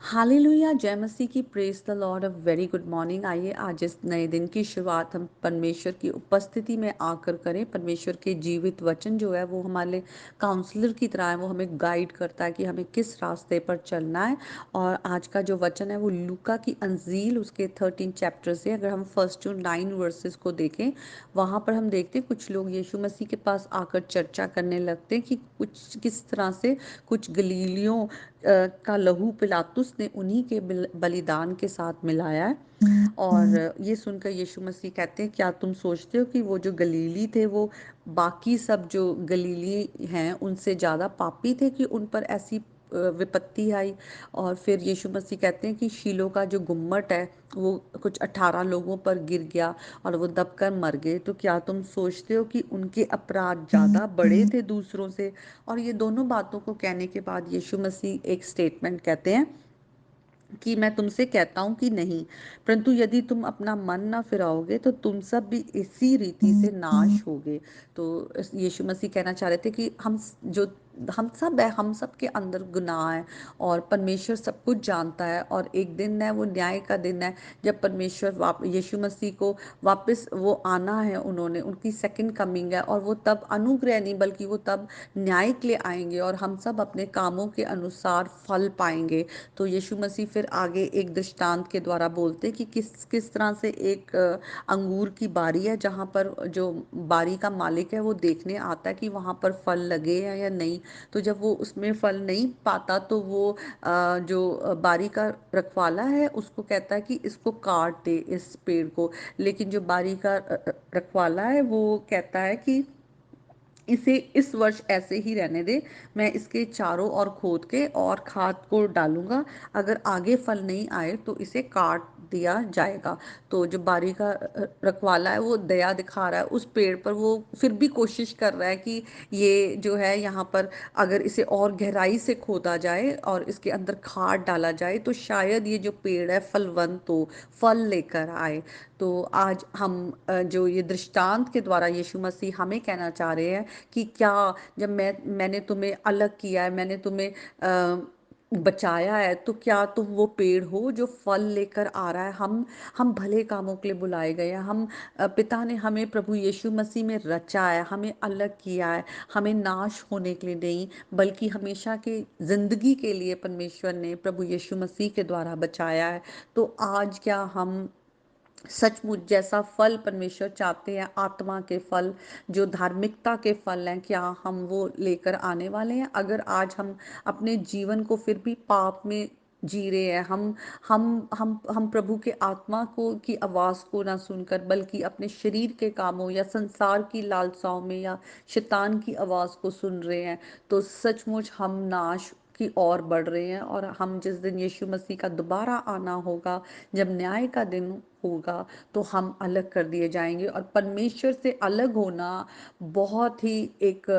Hallelujah, जय मसीह की, praise the Lord. A very good morning. आइए आज इस नए दिन की शुरुआत हम परमेश्वर की उपस्थिति में आकर करें। परमेश्वर के जीवित वचन जो है वो हमारे काउंसलर की तरह है, वो हमें गाइड करता है कि हमें किस रास्ते पर चलना है। और आज का जो वचन है वो लूका की अंजील उसके 13 चैप्टर से, अगर हम 1 to 9 वर्सेस को देखें, वहाँ पर हम देखते हैं कुछ लोग यीशु मसीह के पास आकर चर्चा करने लगते हैं कि कुछ किस तरह से कुछ गलीलियों का लहू पिलातुस ने उन्हीं के बलिदान के साथ मिलाया है। और ये सुनकर यीशु मसीह कहते हैं, क्या तुम सोचते हो कि वो जो गलीली थे वो बाकी सब जो गलीली हैं उनसे ज़्यादा पापी थे कि उन पर ऐसी विपत्ति आई। और फिर यीशु मसीह कहते हैं कि शीलो का जो गुम्मट है वो कुछ 18 लोगों पर गिर गया और वो दबकर मर गए। तो क्या तुम सोचते हो कि उनके अपराध ज़्यादा बड़े थे दूसरों से? और ये दोनों बातों को कहने के बाद यीशु मसीह एक स्टेटमेंट कहते हैं कि मैं तुमसे कहता हूँ कि नहीं, परंतु यदि तुम अपना मन ना फिराओगे तो तुम सब भी इसी रीति से नाश होगे। तो यीशु मसीह कहना चाह रहे थे कि जो हम सब है, हम सब के अंदर गुनाह है और परमेश्वर सब कुछ जानता है। और एक दिन है वो न्याय का दिन है, जब परमेश्वर यीशु मसीह को वापस वो आना है, उन्होंने उनकी सेकंड कमिंग है। और वो तब अनुग्रह नहीं बल्कि वो तब न्याय के लिए आएंगे और हम सब अपने कामों के अनुसार फल पाएंगे। तो यीशु मसीह फिर आगे एक दृष्टांत के द्वारा बोलते कि किस किस तरह से एक अंगूर की बारी है, जहाँ पर जो बारी का मालिक है वो देखने आता है कि वहाँ पर फल लगे हैं या नहीं। तो जब वो उसमें फल नहीं पाता तो वो जो बारी का रखवाला है उसको कहता है कि इसको काट दे, इस पेड़ को। लेकिन जो बारी का रखवाला है वो कहता है कि इसे इस वर्ष ऐसे ही रहने दे, मैं इसके चारों ओर खोद के और खाद को डालूंगा, अगर आगे फल नहीं आए तो इसे काट दिया जाएगा। तो जो बारी का रखवाला है वो दया दिखा रहा है उस पेड़ पर, वो फिर भी कोशिश कर रहा है कि ये जो है यहाँ पर अगर इसे और गहराई से खोदा जाए और इसके अंदर खाद डाला जाए तो शायद ये जो पेड़ है फलवंत हो, फल लेकर आए। तो आज हम जो ये दृष्टांत के द्वारा यीशु मसीह हमें कहना चाह रहे हैं कि क्या, जब मैंने तुम्हें अलग किया है, मैंने तुम्हें बचाया है, तो क्या तुम वो पेड़ हो जो फल लेकर आ रहा है? हम भले कामों के लिए बुलाए गए हैं। हम पिता ने हमें प्रभु यीशु मसीह में रचा है, हमें अलग किया है, हमें नाश होने के लिए नहीं बल्कि हमेशा की जिंदगी के लिए परमेश्वर ने प्रभु यीशु मसीह के द्वारा बचाया है। तो आज क्या हम सचमुच जैसा फल परमेश्वर चाहते हैं, आत्मा के फल, जो धार्मिकता के फल हैं, क्या हम वो लेकर आने वाले हैं? अगर आज हम अपने जीवन को फिर भी पाप में जी रहे हैं, हम प्रभु के आत्मा को की आवाज को ना सुनकर बल्कि अपने शरीर के कामों या संसार की लालसाओं में या शैतान की आवाज को सुन रहे हैं, तो सचमुच हम नाश की ओर बढ़ रहे हैं। और हम जिस दिन यीशु मसीह का दोबारा आना होगा, जब न्याय का दिन होगा, तो हम अलग कर दिए जाएंगे। और परमेश्वर से अलग होना बहुत ही एक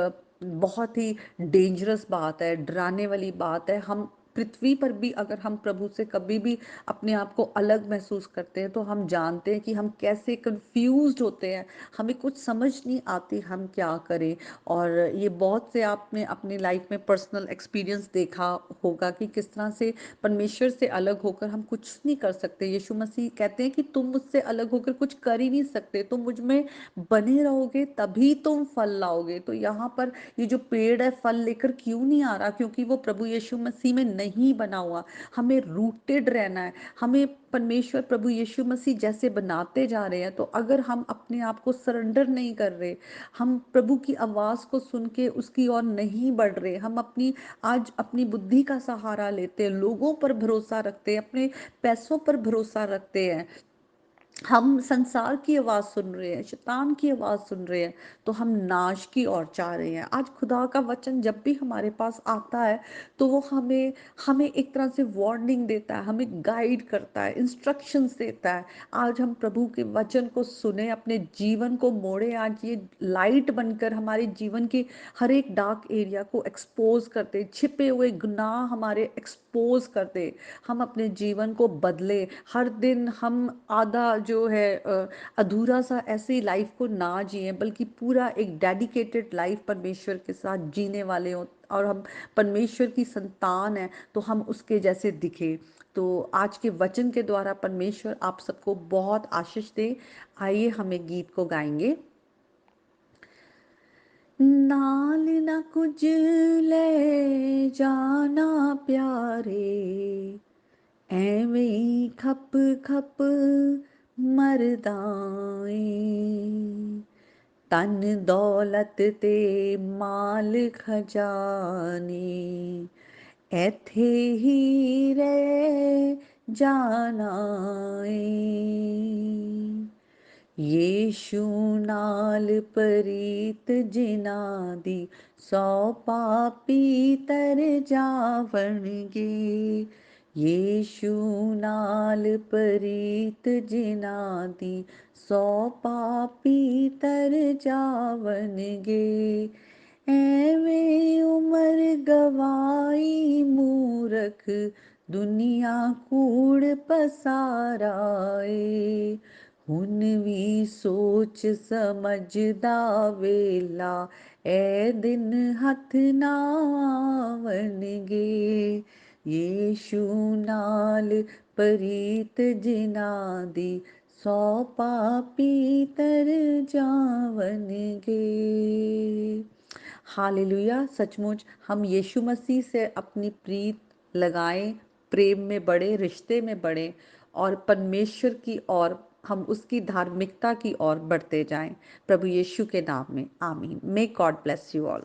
बहुत ही डेंजरस बात है, डराने वाली बात है। हम पृथ्वी पर भी अगर हम प्रभु से कभी भी अपने आप को अलग महसूस करते हैं तो हम जानते हैं कि हम कैसे कंफ्यूज्ड होते हैं, हमें कुछ समझ नहीं आती हम क्या करें। और ये बहुत से आपने अपनी लाइफ में पर्सनल एक्सपीरियंस देखा होगा कि किस तरह से परमेश्वर से अलग होकर हम कुछ नहीं कर सकते। यीशु मसीह कहते हैं कि तुम मुझसे अलग होकर कुछ कर ही नहीं सकते, तुम मुझ में बने रहोगे तभी तुम फल लाओगे। तो यहाँ पर ये जो पेड़ है फल लेकर क्यों नहीं आ रहा? क्योंकि वो प्रभु यीशु मसीह में नहीं बना हुआ। हमें रूटेड रहना है, हमें परमेश्वर प्रभु यीशु मसीह जैसे बनाते जा रहे हैं। तो अगर हम अपने आप को सरेंडर नहीं कर रहे, हम प्रभु की आवाज को सुन के उसकी ओर नहीं बढ़ रहे, हम आज अपनी बुद्धि का सहारा लेते हैं, लोगों पर भरोसा रखते हैं, अपने पैसों पर भरोसा रखते हैं, हम संसार की आवाज सुन रहे हैं, शैतान की आवाज सुन रहे हैं, तो हम नाश की ओर जा रहे हैं। आज खुदा का वचन जब भी हमारे पास आता है तो वो हमें हमें एक तरह से वार्निंग देता है, हमें गाइड करता है, इंस्ट्रक्शंस देता है। आज हम प्रभु के वचन को सुने, अपने जीवन को मोड़े, आज ये लाइट बनकर हमारे जीवन के हर एक डार्क एरिया को एक्सपोज करते, छिपे हुए गुनाह हमारे एक्सपोज करते, हम अपने जीवन को बदले। हर दिन हम आधा जो है अधूरा सा ऐसे लाइफ को ना जिए, बल्कि पूरा एक डेडिकेटेड लाइफ परमेश्वर के साथ जीने वाले हों, और हम परमेश्वर की संतान हैं तो हम उसके जैसे दिखे। तो आज के वचन के द्वारा परमेश्वर आप सबको बहुत आशीष दे। आइए हम एक गीत को गाएंगे। नाल ना कुछ ले जाना प्यारे, ਐਵੇਂ ਹੀ ਖਪ ਖਪ ਮਰਦਾ ਏ। ਧਨ ਦੌਲਤ ਤੇ ਮਾਲ ਖਜ਼ਾਨੇ, ਇੱਥੇ ਹੀ ਰਹਿ ਜਾਣਾ ਏ। ਯੀਸ਼ੂ ਨਾਲ ਪ੍ਰੀਤ ਜਿਨ੍ਹਾਂ ਦੀ, ਸੌ ਪਾਪੀ ਤਰ ਜਾਵਣਗੇ। ਯੀਸ਼ੂ ਨਾਲ ਪ੍ਰੀਤ ਜਿਨ੍ਹਾਂ ਦੀ, ਸੌ ਪਾਪੀ ਤਰ ਜਾਵਣਗੇ। ਐਵੇਂ ਉਮਰ ਗਵਾਈ ਮੂਰਖ, ਦੁਨੀਆ ਕੂੜ ਪਸਾਰਾ ਏ। ਹੁਣ ਵੀ ਸੋਚ ਸਮਝਦਾ ਵੇਲਾ, ਇਹ ਦਿਨ ਹੱਥ ਨਾ ਆਵਣਗੇ। ਯੀਸ਼ੂ ਨਾਲ ਪ੍ਰੀਤ ਜਿਨ੍ਹਾਂ ਦੀ, ਸੌ ਪਾਪੀ ਤਰ जावनगे। हालेलुया। सचमुच हम यीशु मसीह से अपनी प्रीत लगाएं, प्रेम में बढ़े, रिश्ते में बढ़े, और परमेश्वर की ओर हम उसकी धार्मिकता की ओर बढ़ते जाएं। प्रभु यीशु के नाम में आमीन। May God bless you all.